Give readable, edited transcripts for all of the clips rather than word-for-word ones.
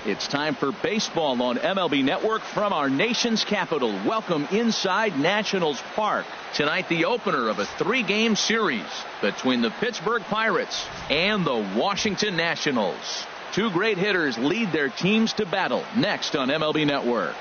It's time for baseball on MLB Network from our nation's capital. Welcome inside Nationals Park. Tonight, the opener of a 3-game series between the Pittsburgh Pirates and the Washington Nationals. Two great hitters lead their teams to battle. Next on MLB Network.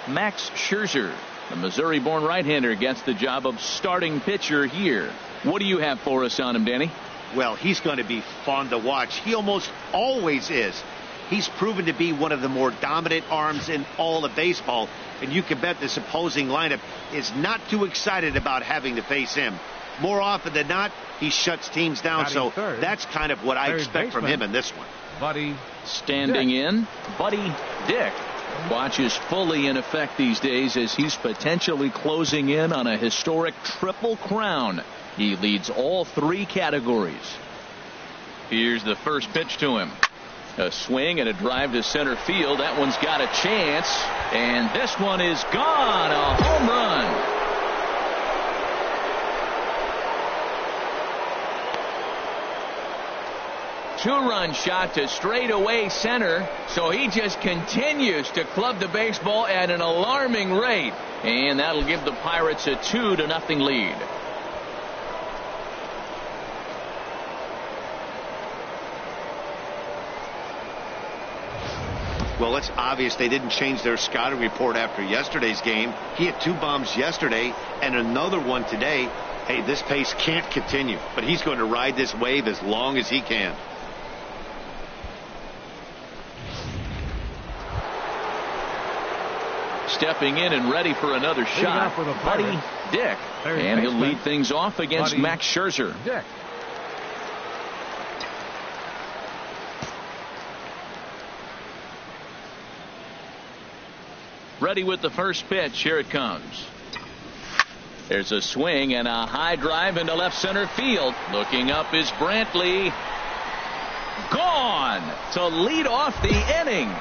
Max Scherzer, the Missouri-born right-hander, gets the job of starting pitcher here. What do you have for us on him, Danny? Well, he's going to be fun to watch. He almost always is. He's proven to be one of the more dominant arms in all of baseball, and you can bet this opposing lineup is not too excited about having to face him. More often than not, he shuts teams down, so that's kind of what I expect from him in this one. Buddy standing in, Buddy Dick watches fully in effect these days as he's potentially closing in on a historic triple crown. He leads all 3 categories. Here's the first pitch to him. A swing and a drive to center field. That one's got a chance, and this one is gone. A home run. Two-run shot to straightaway center, so he just continues to club the baseball at an alarming rate, and that'll give the Pirates a 2-0 lead. Well, it's obvious they didn't change their scouting report after yesterday's game. He had 2 bombs yesterday and another one today. Hey, this pace can't continue, but he's going to ride this wave as long as he can. Stepping in and ready for another shot, Buddy Dick. And he'll lead things off against Max Scherzer. Dick. Ready with the first pitch. Here it comes. There's a swing and a high drive into left center field. Looking up is Brantley. Gone to lead off the inning.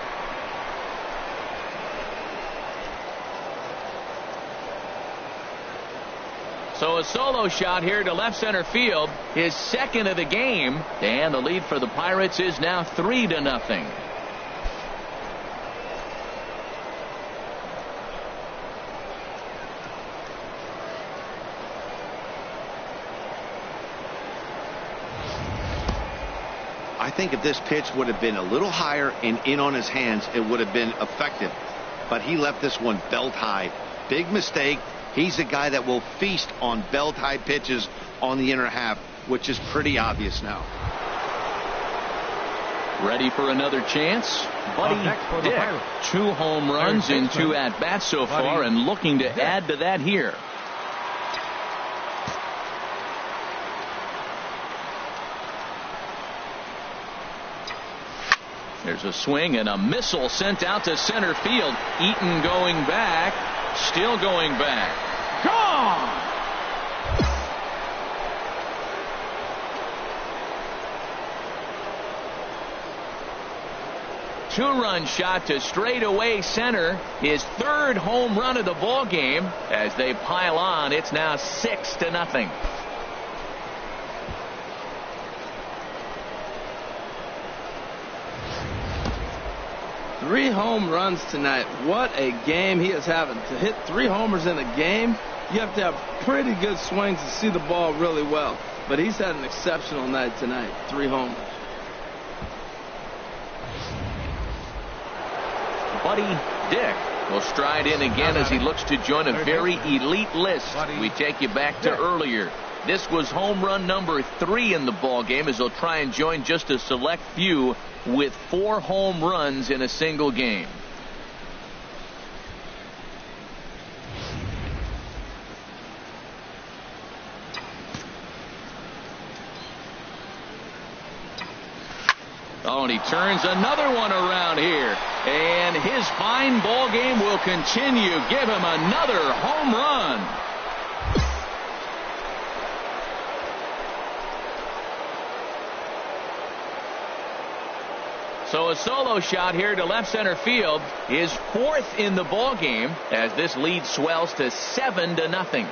So a solo shot here to left center field, his second of the game, and the lead for the Pirates is now 3-0. I think if this pitch would have been a little higher and in on his hands, it would have been effective. But he left this one belt high. Big mistake. He's a guy that will feast on belt-high pitches on the inner half, which is pretty obvious now. Ready for another chance? Buddy Dick. 2 home runs in 2 at-bats so far, and looking to add to that here. There's a swing and a missile sent out to center field. Eaton going back. Still going back. Gone! Two-run shot to straightaway center. His 3rd home run of the ball game. As they pile on, it's now 6-0. 3 home runs tonight. What a game he is having. To hit 3 homers in a game, you have to have pretty good swings to see the ball really well. But he's had an exceptional night tonight. 3 homers. Buddy Dick will stride in again as he looks to join a very elite list. We take you back to earlier. This was home run number 3 in the ball game, as he'll try and join just a select few with 4 home runs in a single game. Oh, and he turns another one around here. And his fine ball game will continue. Give him another home run. So a solo shot here to left center field is 4th in the ball game as this lead swells to 7-0.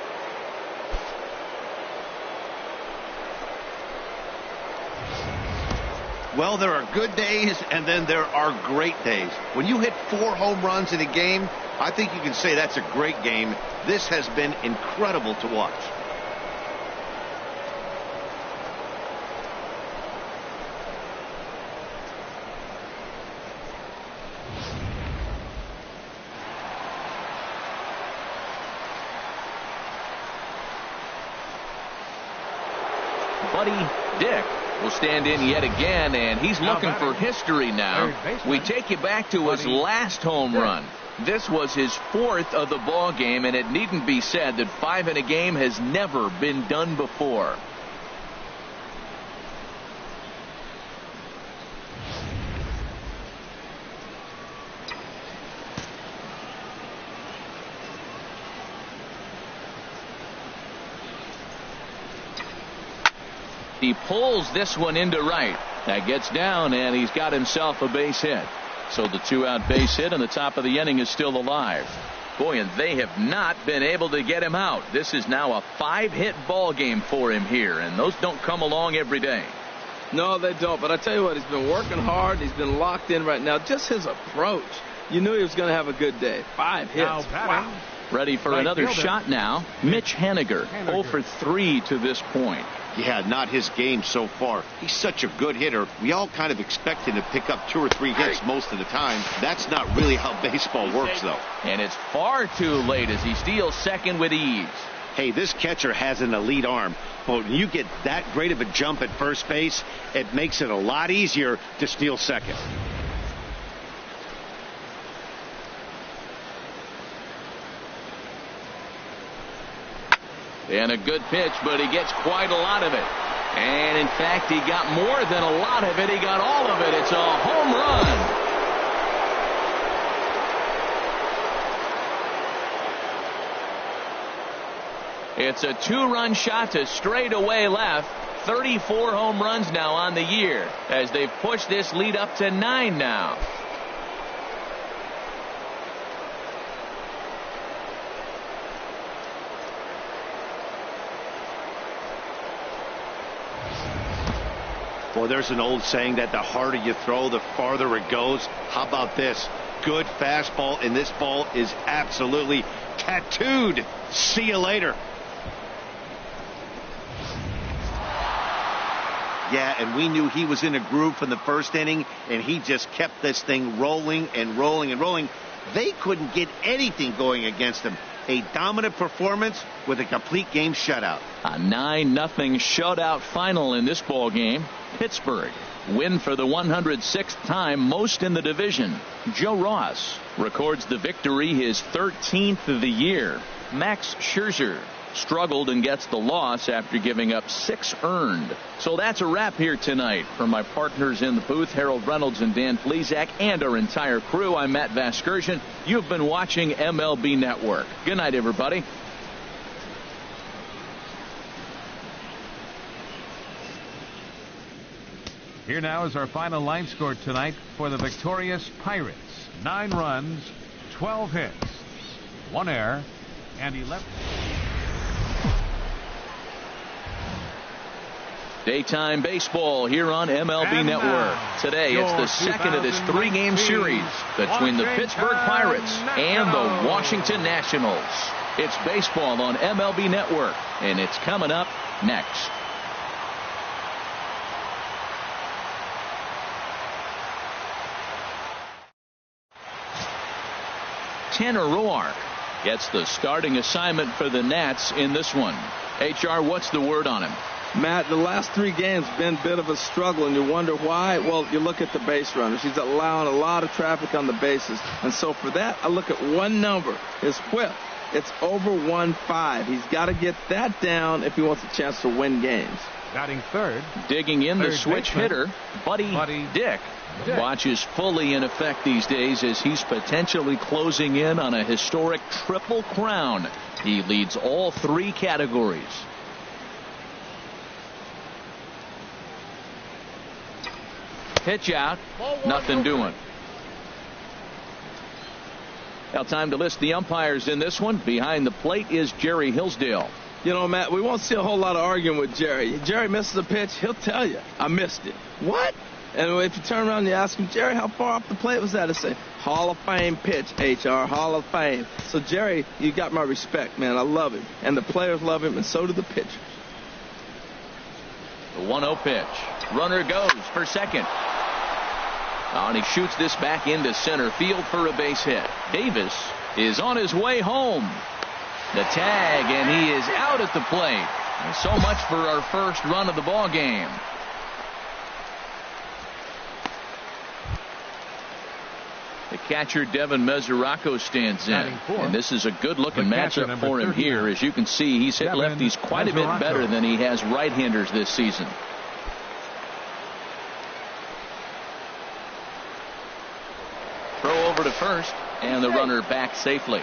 Well, there are good days, and then there are great days. When you hit 4 home runs in a game, I think you can say that's a great game. This has been incredible to watch. Buddy Dick will stand in yet again, and he's looking for history now. We take you back to his last home run. This was his 4th of the ball game, and it needn't be said that 5 in a game has never been done before. He pulls this one into right. That gets down, and he's got himself a base hit. So the 2-out base hit on the top of the inning is still alive. Boy, and they have not been able to get him out. This is now a 5-hit ball game for him here, and those don't come along every day. No, they don't. But I tell you what, he's been working hard. He's been locked in right now. Just his approach. You knew he was going to have a good day. 5 hits. Wow. Ready for another shot now. Mitch Haniger, 0 for 3 to this point. Yeah, not his game so far. He's such a good hitter. We all kind of expect him to pick up 2 or 3 hits most of the time. That's not really how baseball works, though. And it's far too late as he steals second with ease. Hey, this catcher has an elite arm. But when you get that great of a jump at first base, it makes it a lot easier to steal second. And a good pitch, but he gets quite a lot of it. And in fact, he got more than a lot of it. He got all of it. It's a home run. It's a 2-run shot to straightaway left. 34 home runs now on the year as they've pushed this lead up to 9 now. Well, there's an old saying that the harder you throw, the farther it goes. How about this? Good fastball, and this ball is absolutely tattooed. See you later. Yeah, and we knew he was in a groove from the first inning, and he just kept this thing rolling and rolling and rolling. They couldn't get anything going against him. A dominant performance with a complete game shutout. A 9-0 shutout final in this ball game. Pittsburgh win for the 106th time, most in the division. Joe Ross records the victory, his 13th of the year. Max Scherzer struggled and gets the loss after giving up 6 earned. So that's a wrap here tonight. From my partners in the booth, Harold Reynolds and Dan Flezak, and our entire crew, I'm Matt Vasgersian. You've been watching MLB Network. Good night, everybody. Here now is our final line score tonight for the victorious Pirates. 9 runs, 12 hits, 1 error, and 11. Daytime baseball here on MLB Network. Today, it's the second of this 3-game series between the Pittsburgh Pirates and the Washington Nationals. It's baseball on MLB Network, and it's coming up next. Tanner Roark gets the starting assignment for the Nats in this one. HR, what's the word on him? Matt, the last 3 games been a bit of a struggle, and you wonder why. Well, you look at the base runners. He's allowing a lot of traffic on the bases. And so for that, I look at one number, his whip. It's over 1.5. He's got to get that down if he wants a chance to win games. Batting third. Digging in the switch hitter, Buddy Dick. Watch is fully in effect these days as he's potentially closing in on a historic triple crown. He leads all 3 categories. Pitch out, nothing doing. Now time to list the umpires in this one. Behind the plate is Jerry Hillsdale. You know, Matt, we won't see a whole lot of arguing with Jerry. Jerry misses a pitch, he'll tell you, I missed it. What? And if you turn around and you ask him, Jerry, how far off the plate was that? He'll say, Hall of Fame pitch, HR, Hall of Fame. So, Jerry, you got my respect, man. I love him. And the players love him, and so do the pitchers. The 1-0 pitch. Runner goes for second. And he shoots this back into center field for a base hit. Davis is on his way home. The tag, and he is out at the plate. And so much for our first run of the ball game. The catcher, Devin Mesoraco, stands in. And this is a good-looking matchup for him here. As you can see, he's hit lefties quite a bit better than he has right-handers this season. Throw over to first, and the runner back safely.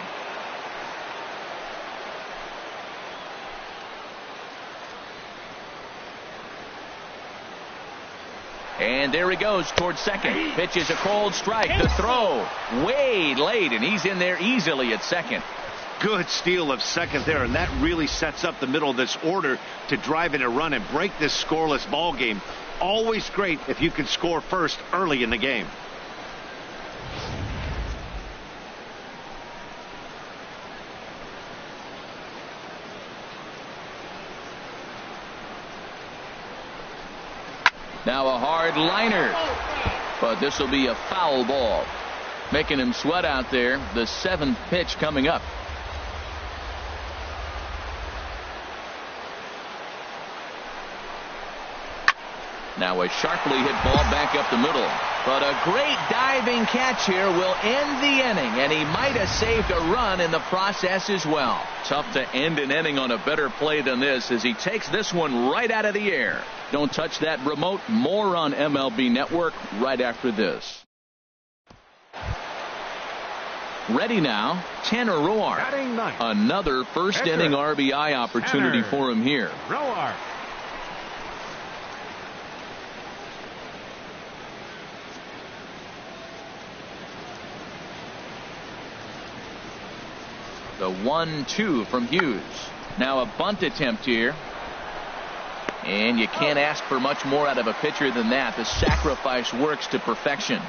And there he goes towards second. Pitches a cold strike. The throw way late, and he's in there easily at second. Good steal of second there, and that really sets up the middle of this order to drive in a run and break this scoreless ball game. Always great if you can score first early in the game. Now a hard liner, but this will be a foul ball. Making him sweat out there. The 7th pitch coming up. Now a sharply hit ball back up the middle. But a great diving catch here will end the inning, and he might have saved a run in the process as well. Tough to end an inning on a better play than this as he takes this one right out of the air. Don't touch that remote. More on MLB Network right after this. Ready now, Tanner Roark. Another first inning RBI opportunity for him here. Roark. The 1-2 from Hughes. Now a bunt attempt here. And you can't ask for much more out of a pitcher than that. The sacrifice works to perfection.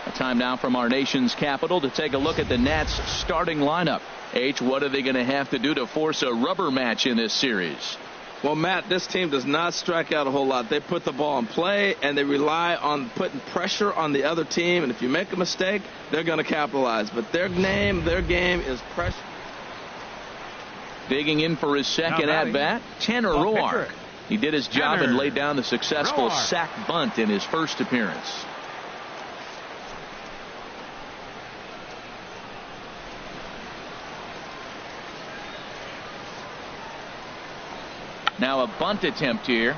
A time now from our nation's capital to take a look at the Nats starting lineup. H, what are they going to have to do to force a rubber match in this series? Well, Matt, this team does not strike out a whole lot. They put the ball in play, and they rely on putting pressure on the other team. And if you make a mistake, they're going to capitalize. But their game is pressure. Digging in for his second at-bat, Tanner Roark. He did his job and laid down the successful sac bunt in his first appearance. Now a bunt attempt here.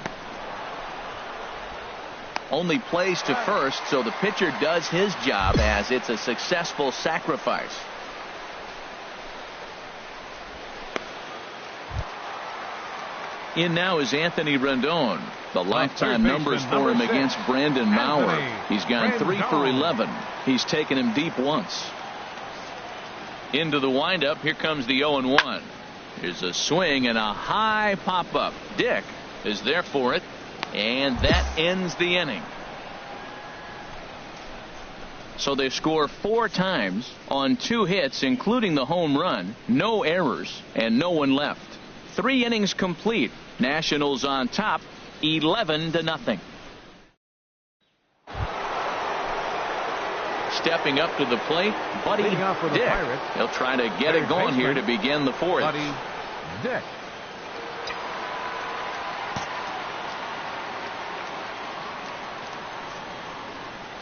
Only plays to first, so the pitcher does his job as it's a successful sacrifice. In now is Anthony Rendon. The lifetime numbers for him against Brandon Maurer. He's gone 3 for 11. He's taken him deep once. Into the windup. Here comes the 0-1. Here's a swing and a high pop-up. Dick is there for it, and that ends the inning. So they score 4 times on 2 hits, including the home run, no errors, and no one left. 3 innings complete. Nationals on top, 11-0. Stepping up to the plate, Buddy Dick. He'll try to get it going here to begin the 4th. Buddy Dick.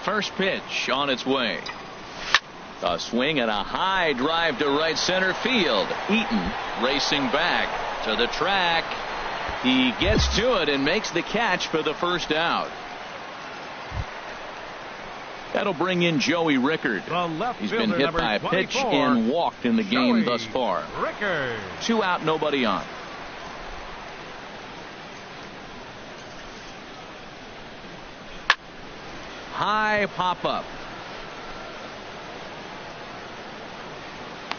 First pitch on its way. A swing and a high drive to right center field. Eaton racing back to the track. He gets to it and makes the catch for the first out. That'll bring in Joey Rickard. He's been hit by a pitch and walked in the game thus far. 2 out, nobody on. High pop-up.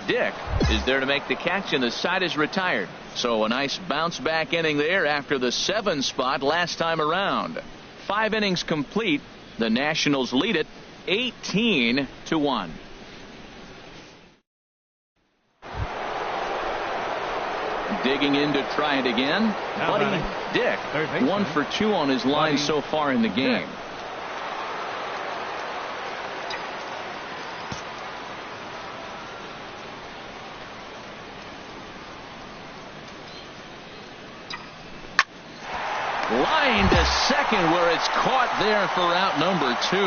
Dick is there to make the catch, and the side is retired. So a nice bounce back inning there after the 7 spot last time around. 5 innings complete, The Nationals lead it 18-1. Digging in to try it again. Buddy Dick, 1 for 2 on his line so far in the game. Line to second, where it's caught there for out number 2.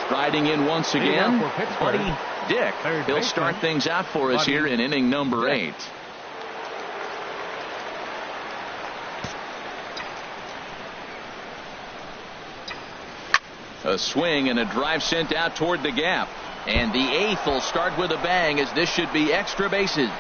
Striding in once again, Buddy Dick. He'll start things out for us here in inning number 8. A swing and a drive sent out toward the gap. And the 8th will start with a bang, as this should be extra bases.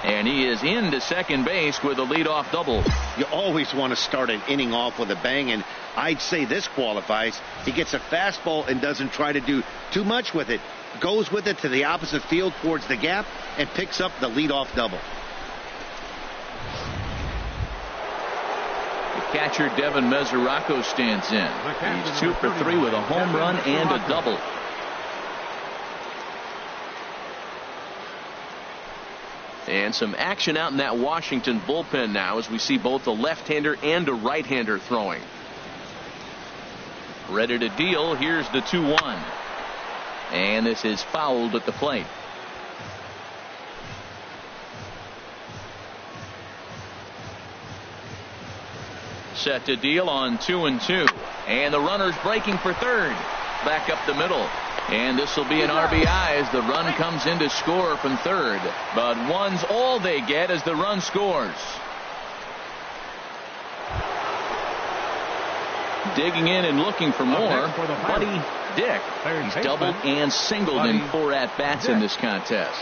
And he is into second base with a leadoff double. You always want to start an inning off with a bang, and I'd say this qualifies. He gets a fastball and doesn't try to do too much with it. Goes with it to the opposite field towards the gap and picks up the leadoff double. The catcher Devin Mesoraco stands in. He's 2 for 3 with a home run and a double. And some action out in that Washington bullpen now, as we see both a left-hander and a right-hander throwing. Ready to deal. Here's the 2-1. And this is fouled at the plate. Set to deal on 2-2. And the runner's breaking for third. Back up the middle. And this will be an RBI as the run comes in to score from third. But one's all they get as the run scores. Digging in and looking for more, Buddy Dick. He's doubled and singled in 4 at-bats in this contest.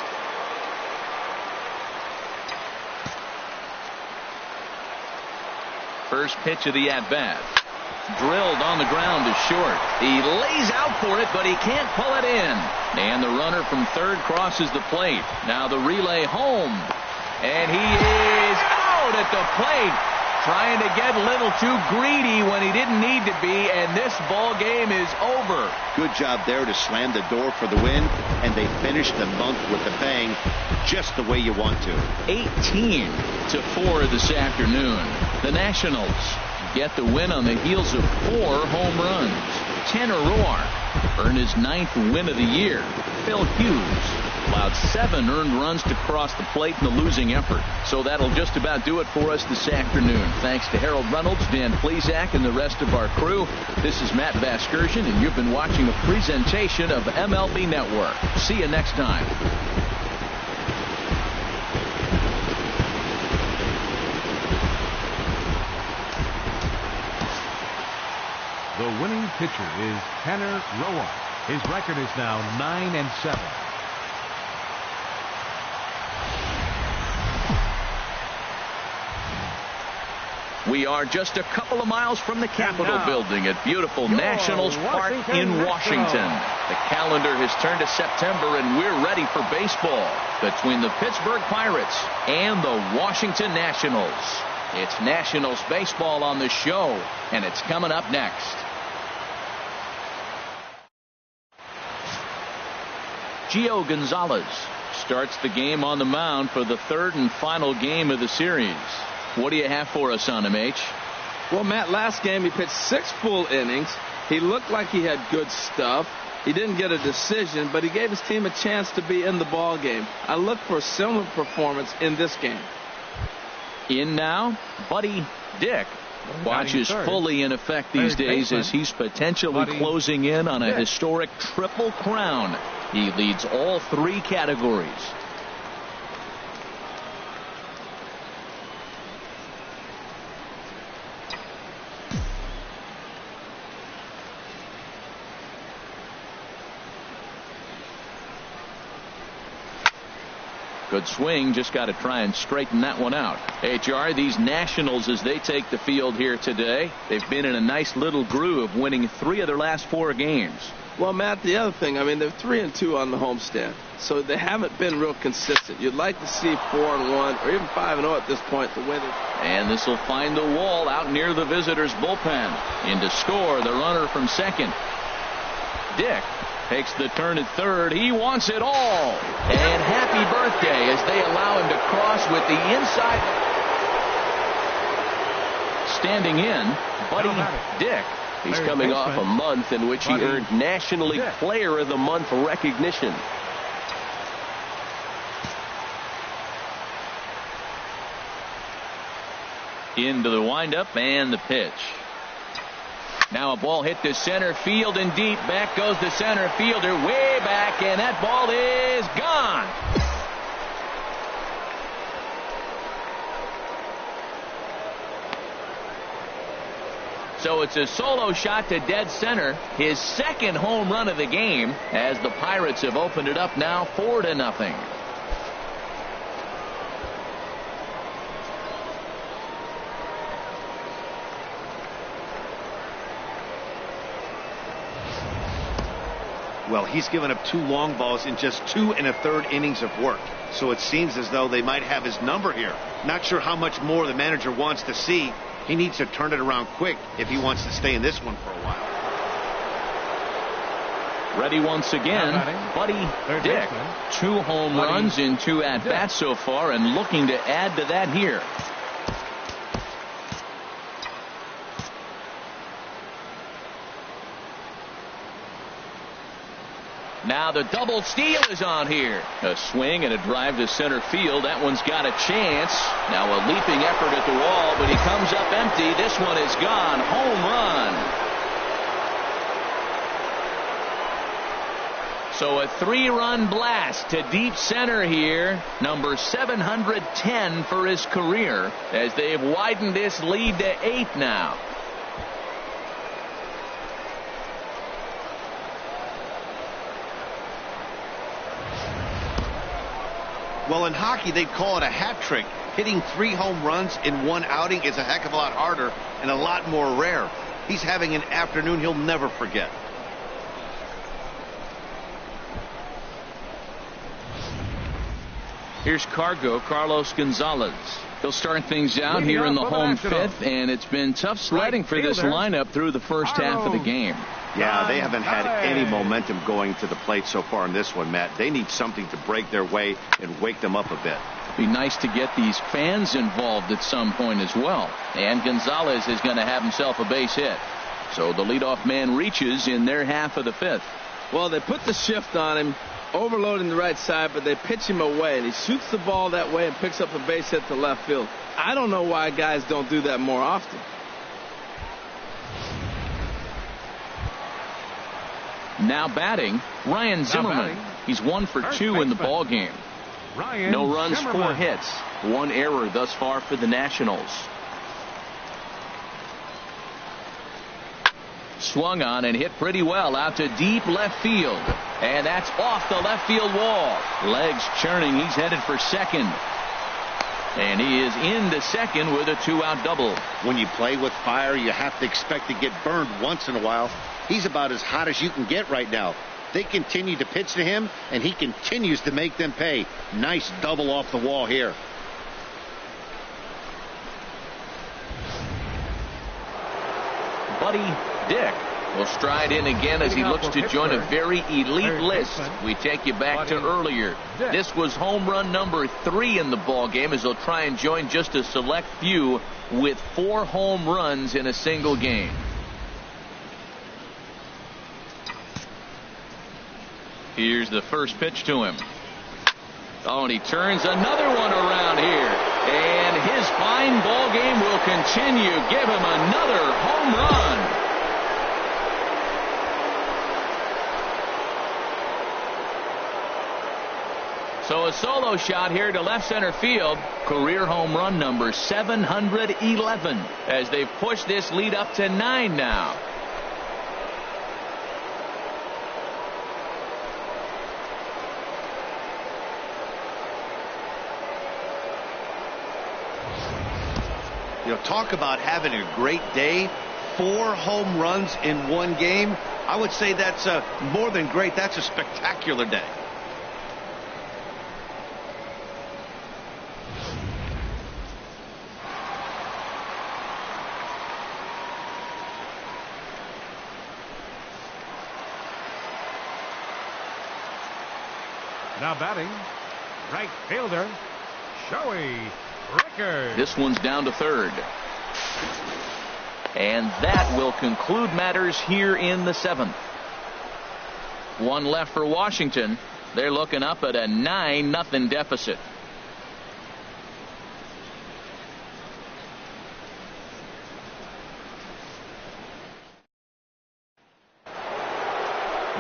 First pitch of the at-bat. Drilled on the ground to short. He lays out for it, but he can't pull it in. And the runner from third crosses the plate. Now the relay home. And he is out at the plate. Trying to get a little too greedy when he didn't need to be, and this ball game is over. Good job there to slam the door for the win, and they finished the month with a bang, just the way you want to. 18-4 this afternoon. The Nationals get the win on the heels of 4 home runs. Tanner Roark earned his 9th win of the year. Phil Hughes allowed 7 earned runs to cross the plate in the losing effort. So that'll just about do it for us this afternoon. Thanks to Harold Reynolds, Dan Plesac, and the rest of our crew. This is Matt Vasgersian, and you've been watching a presentation of MLB Network. See you next time. The winning pitcher is Tanner Roark. His record is now 9-7. We are just a couple of miles from the Capitol building at beautiful Nationals Park in Washington. The calendar has turned to September, and we're ready for baseball between the Pittsburgh Pirates and the Washington Nationals. It's Nationals baseball on the show, and it's coming up next. Gio Gonzalez starts the game on the mound for the 3rd and final game of the series. What do you have for us on him, H? Well, Matt, last game he pitched 6 full innings. He looked like he had good stuff. He didn't get a decision, but he gave his team a chance to be in the ball game. I look for a similar performance in this game. In now, Buddy Dick. Watch is fully in effect these days as he's potentially closing in on a historic triple crown. He leads all 3 categories. Good swing, just got to try and straighten that one out. HR, these Nationals, as they take the field here today, they've been in a nice little groove, winning 3 of their last 4 games. Well, Matt, the other thing, I mean, they're 3-2 on the homestand, so they haven't been real consistent. You'd like to see 4-1 or even 5-0 at this point, the way they... And this will find the wall out near the visitors' bullpen. In to score, the runner from second. Dick takes the turn at third. He wants it all. And happy birthday as they allow him to cross with the inside. Standing in, Buddy Dick. He's coming off a month in which he earned National League Player of the Month recognition. Into the windup and the pitch. Now a ball hit to center field and deep. Back goes the center fielder way back, and that ball is gone. So it's a solo shot to dead center, his second home run of the game, as the Pirates have opened it up now 4-0. Well, he's given up 2 long balls in just 2 1/3 innings of work. So it seems as though they might have his number here. Not sure how much more the manager wants to see. He needs to turn it around quick if he wants to stay in this one for a while. Ready once again, Buddy Dick. 2 home runs in 2 at-bats so far, and looking to add to that here. Now the double steal is on here. A swing and a drive to center field. That one's got a chance. Now a leaping effort at the wall, but he comes up empty. This one is gone. Home run. So a 3-run blast to deep center here. Number 710 for his career, as they've widened this lead to 8 now. Well, in hockey, they'd call it a hat trick. Hitting 3 home runs in 1 outing is a heck of a lot harder and a lot more rare. He's having an afternoon he'll never forget. Here's Carlos Gonzalez. He'll start things out here in the home 5th, and it's been tough sledding for this lineup through the first half of the game. Yeah, they haven't had any momentum going to the plate so far in this one, Matt. They need something to break their way and wake them up a bit. Be nice to get these fans involved at some point as well. And Gonzalez is going to have himself a base hit. So the leadoff man reaches in their half of the 5th. Well, they put the shift on him, overloading the right side, but they pitch him away, and he shoots the ball that way and picks up a base hit to left field. I don't know why guys don't do that more often. Now batting, Ryan Zimmerman. He's 1 for 2 in the ball game. No runs, 4 hits, 1 error thus far for the Nationals. Swung on and hit pretty well out to deep left field, and that's off the left field wall. Legs churning. He's headed for second, and he is into second with a 2-out double. When you play with fire, you have to expect to get burned once in a while. He's about as hot as you can get right now. They continue to pitch to him, and he continues to make them pay. Nice double off the wall here. Buddy Dick will stride in again as he looks to join a very elite list. We take you back to earlier. This was home run number 3 in the ball game, as he'll try and join just a select few with 4 home runs in a single game. Here's the first pitch to him. Oh, and he turns another one around here. And his fine ball game will continue. Give him another home run. So a solo shot here to left center field. Career home run number 711, as they've pushed this lead up to 9 now. You know, talk about having a great day. 4 home runs in 1 game. I would say that's more than great. That's a spectacular day. Now batting, right fielder, Joey Rickard. This one's down to third. And that will conclude matters here in the 7th. One left for Washington. They're looking up at a 9-0 deficit.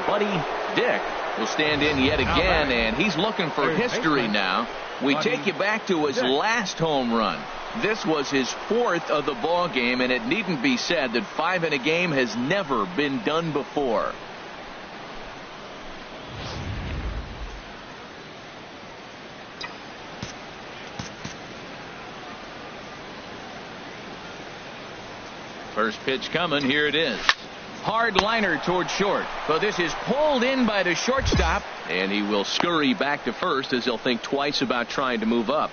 Buddy Dick will stand in yet again, and he's looking for history now. We take you back to his last home run. This was his 4th of the ball game, and it needn't be said that 5 in a game has never been done before. First pitch coming. Here it is. Hard liner toward short, but this is pulled in by the shortstop, and he will scurry back to first as he'll think twice about trying to move up.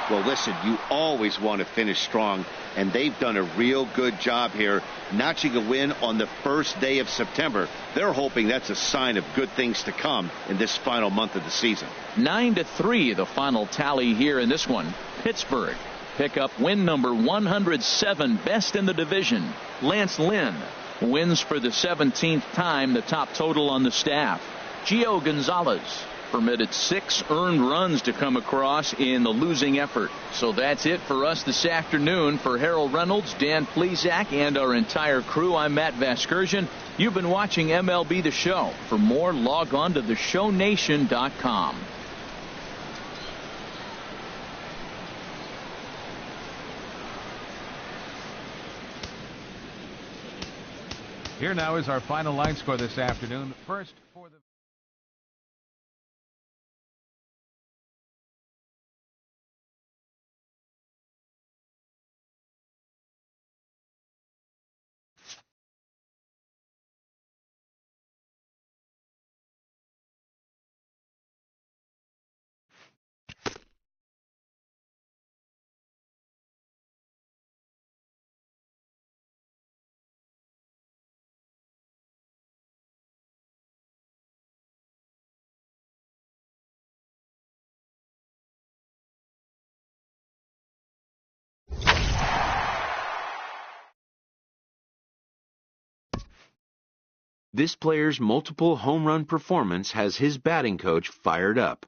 Well, listen, you always want to finish strong, and they've done a real good job here, notching a win on the first day of September. They're hoping that's a sign of good things to come in this final month of the season. 9-3 the final tally here in this one. Pittsburgh pick up win number 107, best in the division. Lance Lynn wins for the 17th time, the top total on the staff. Gio Gonzalez permitted 6 earned runs to come across in the losing effort. So that's it for us this afternoon. For Harold Reynolds, Dan Plesac, and our entire crew, I'm Matt Vasgersian. You've been watching MLB The Show. For more, log on to theshownation.com. Here now is our final line score this afternoon. First for the This player's multiple home run performance has his batting coach fired up.